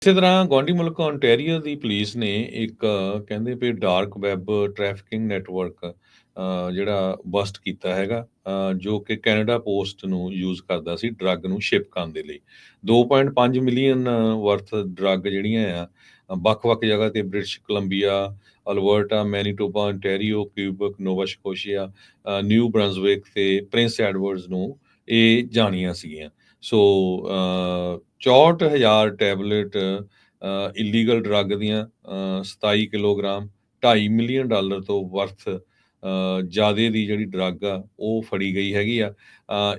ਇਸੇ ਤਰ੍ਹਾਂ ਗੁਆਂਢੀ ਮੁਲਕ ਓਨਟਾਰੀਓ ਦੀ ਪੁਲਿਸ ਨੇ ਇੱਕ ਕਹਿੰਦੇ ਵੀ ਡਾਰਕ ਵੈਬ ਟ੍ਰੈਫਿਕਿੰਗ ਨੈਟਵਰਕ ਜਿਹੜਾ ਬਸਟ ਕੀਤਾ ਹੈਗਾ, ਜੋ ਕਿ ਕੈਨੇਡਾ ਪੋਸਟ ਨੂੰ ਯੂਜ਼ ਕਰਦਾ ਸੀ ਡਰੱਗ ਨੂੰ ਸ਼ਿਪ ਕਰਨ ਦੇ ਲਈ। 2.5 ਮਿਲੀਅਨ ਵਰਥ ਡਰੱਗ ਜਿਹੜੀਆਂ ਆ, ਵੱਖ-ਵੱਖ ਜਗ੍ਹਾ ਤੇ British Columbia, Alberta, Manitoba, Ontario, Quebec, Nova Scotia, New Brunswick ਤੇ ਪ੍ਰਿੰਸ ਐਡਵਰਡਸ ਨੂੰ ਇਹ ਜਾਣੀਆਂ ਸੀਗੀਆਂ। ਸੋ 64,000 ਟੈਬਲੇਟ ਇਲੀਗਲ ਡਰੱਗ ਦੀਆਂ, 27 ਕਿਲੋਗ੍ਰਾਮ, $2.5 ਮਿਲੀਅਨ ਤੋਂ ਵਰਥ ਜ਼ਿਆਦੇ ਦੀ ਜਿਹੜੀ ਡਰੱਗ ਆ, ਉਹ ਫੜੀ ਗਈ ਹੈਗੀ ਆ।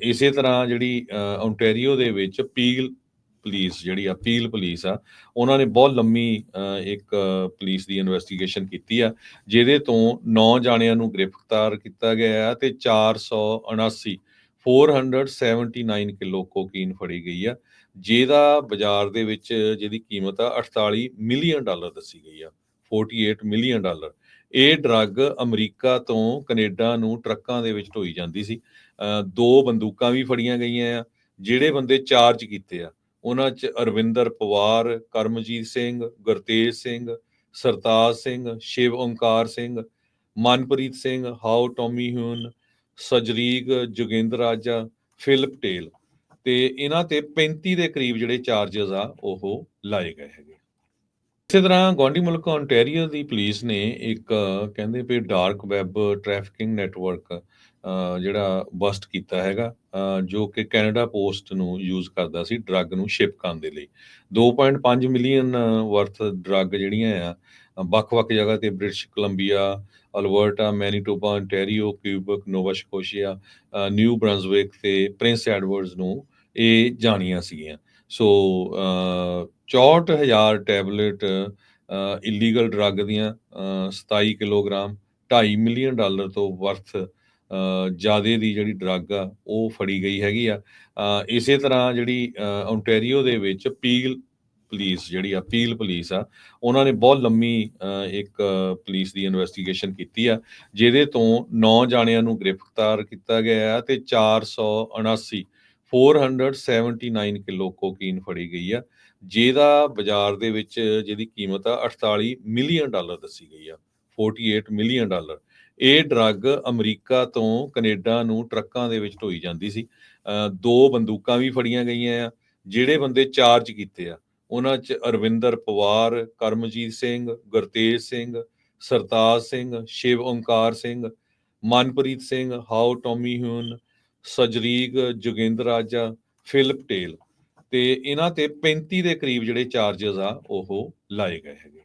ਇਸੇ ਤਰ੍ਹਾਂ ਜਿਹੜੀ ਓਨਟਾਰੀਓ ਦੇ ਵਿੱਚ ਪੀਲ ਪੁਲਿਸ ਆ, ਉਹਨਾਂ ਨੇ ਬਹੁਤ ਲੰਮੀ ਇੱਕ ਪੁਲਿਸ ਦੀ ਇਨਵੈਸਟੀਗੇਸ਼ਨ ਕੀਤੀ ਆ, ਜਿਹਦੇ ਤੋਂ 9 ਜਾਣਿਆਂ ਨੂੰ ਗ੍ਰਿਫਤਾਰ ਕੀਤਾ ਗਿਆ ਆ ਤੇ 479 ਕਿਲੋ ਕੋਕੀਨ ਫੜੀ ਗਈ ਆ, ਜਿਹਦਾ ਬਾਜ਼ਾਰ ਦੇ ਵਿੱਚ ਜਿਹਦੀ ਕੀਮਤ ਆ $48 ਮਿਲੀਅਨ ਦੱਸੀ ਗਈ ਆ। $48 ਮਿਲੀਅਨ। ਇਹ ਡਰੱਗ ਅਮਰੀਕਾ ਤੋਂ ਕੈਨੇਡਾ ਨੂੰ ਟਰੱਕਾਂ ਦੇ ਵਿੱਚ ਢੋਈ ਜਾਂਦੀ ਸੀ। 2 ਬੰਦੂਕਾਂ ਵੀ ਫੜੀਆਂ ਗਈਆਂ ਆ। ਜਿਹੜੇ ਬੰਦੇ ਚਾਰਜ ਕੀਤੇ ਆ, ਉਹਨਾਂ 'ਚ ਅਰਵਿੰਦਰ ਪਵਾਰ, ਕਰਮਜੀਤ ਸਿੰਘ, ਗੁਰਤੇਜ ਸਿੰਘ, ਸਰਤਾਜ ਸਿੰਘ, ਸ਼ਿਵ ਓਂਕਾਰ ਸਿੰਘ, ਮਨਪ੍ਰੀਤ ਸਿੰਘ, ਹਾਓ ਟੌਮੀ ਹਿਊਨ, ਸਜਰੀਕ, ਜੋਗਿੰਦਰ ਰਾਜਾ, ਫਿਲ ਪਟੇਲ ਤੇ ਇਹਨਾਂ ਤੇ 35 ਦੇ ਕਰੀਬ ਜਿਹੜੇ ਚਾਰजेस ਆ ਉਹ ਲਾਏ ਗਏ ਹੈਗੇ। ਇਸੇ ਤਰ੍ਹਾਂ ਗੁਆਂਢੀ ਮੁਲਕ ਓਨਟਾਰੀਓ ਦੀ ਪੁਲਿਸ ਨੇ ਇੱਕ ਕਹਿੰਦੇ ਵੀ ਡਾਰਕ ਵੈਬ ਟ੍ਰੈਫਿਕਿੰਗ ਨੈਟਵਰਕ ਜਿਹੜਾ ਬਸਟ ਕੀਤਾ ਹੈਗਾ, ਜੋ ਕਿ ਕੈਨੇਡਾ ਪੋਸਟ ਨੂੰ ਯੂਜ਼ ਕਰਦਾ ਸੀ ਡਰੱਗ ਨੂੰ ਸ਼ਿਪ ਕਰਨ ਦੇ ਲਈ। 2.5 ਮਿਲੀਅਨ ਵਰਥ ਡਰੱਗ ਜਿਹੜੀਆਂ ਆ, ਵੱਖ-ਵੱਖ ਜਗ੍ਹਾ ਤੇ British Columbia, Alberta, Manitoba, Ontario, Quebec, Nova Scotia, New Brunswick ਤੇ ਪ੍ਰਿੰਸ ਐਡਵਰਡਸ ਨੂੰ ਇਹ ਜਾਣੀਆਂ ਸੀਗੀਆਂ। ਸੋ 64,000 ਟੈਬਲੇਟ ਇਲੀਗਲ ਡਰੱਗ ਦੀਆਂ, 27 ਕਿਲੋਗ੍ਰਾਮ, $2.5 ਮਿਲੀਅਨ ਤੋਂ ਵਰਥ ਜ਼ਿਆਦੇ ਦੀ ਜਿਹੜੀ ਡਰੱਗ ਆ, ਉਹ ਫੜੀ ਗਈ ਹੈਗੀ ਆ। ਇਸੇ ਤਰ੍ਹਾਂ ਜਿਹੜੀ ਓਨਟਾਰੀਓ ਦੇ ਵਿੱਚ ਪੀਲ ਪੁਲਿਸ ਆ, ਉਹਨਾਂ ਨੇ ਬਹੁਤ ਲੰਮੀ ਇੱਕ ਪੁਲਿਸ ਦੀ ਇਨਵੈਸਟੀਗੇਸ਼ਨ ਕੀਤੀ ਆ, ਜਿਹਦੇ ਤੋਂ 9 ਜਾਣਿਆਂ ਨੂੰ ਗ੍ਰਿਫਤਾਰ ਕੀਤਾ ਗਿਆ ਤੇ 479 ਕਿਲੋ ਕੋਕੀਨ ਫੜੀ ਗਈ ਆ, ਜਿਹਦਾ ਬਾਜ਼ਾਰ ਦੇ ਵਿੱਚ ਜਿਹਦੀ ਕੀਮਤ ਆ $48 ਮਿਲੀਅਨ ਦੱਸੀ ਗਈ ਆ। $48 ਮਿਲੀਅਨ। ਇਹ ਡਰੱਗ ਅਮਰੀਕਾ ਤੋਂ ਕੈਨੇਡਾ ਨੂੰ ਟਰੱਕਾਂ ਦੇ ਵਿੱਚ ਢੋਈ ਜਾਂਦੀ ਸੀ। 2 ਬੰਦੂਕਾਂ ਵੀ ਫੜੀਆਂ ਗਈਆਂ ਆ। ਜਿਹੜੇ ਬੰਦੇ ਚਾਰਜ ਕੀਤੇ ਆ, ਉਹਨਾਂ 'ਚ ਅਰਵਿੰਦਰ ਪਵਾਰ, ਕਰਮਜੀਤ ਸਿੰਘ, ਗੁਰਤੇਜ ਸਿੰਘ, ਸਰਤਾਜ ਸਿੰਘ, ਸ਼ਿਵ ਓਂਕਾਰ ਸਿੰਘ, ਮਨਪ੍ਰੀਤ ਸਿੰਘ, ਹਾਓ ਟੌਮੀ ਹਿਊਨ, ਸਜਰੀਕ, ਜੋਗਿੰਦਰ ਰਾਜਾ, ਫਿਲ ਪਟੇਲ ਤੇ ਇਹਨਾਂ ਤੇ 35 ਦੇ ਕਰੀਬ ਜਿਹੜੇ ਚਾਰजेस ਆ ਉਹ ਲਾਏ ਗਏ ਹੈਗੇ।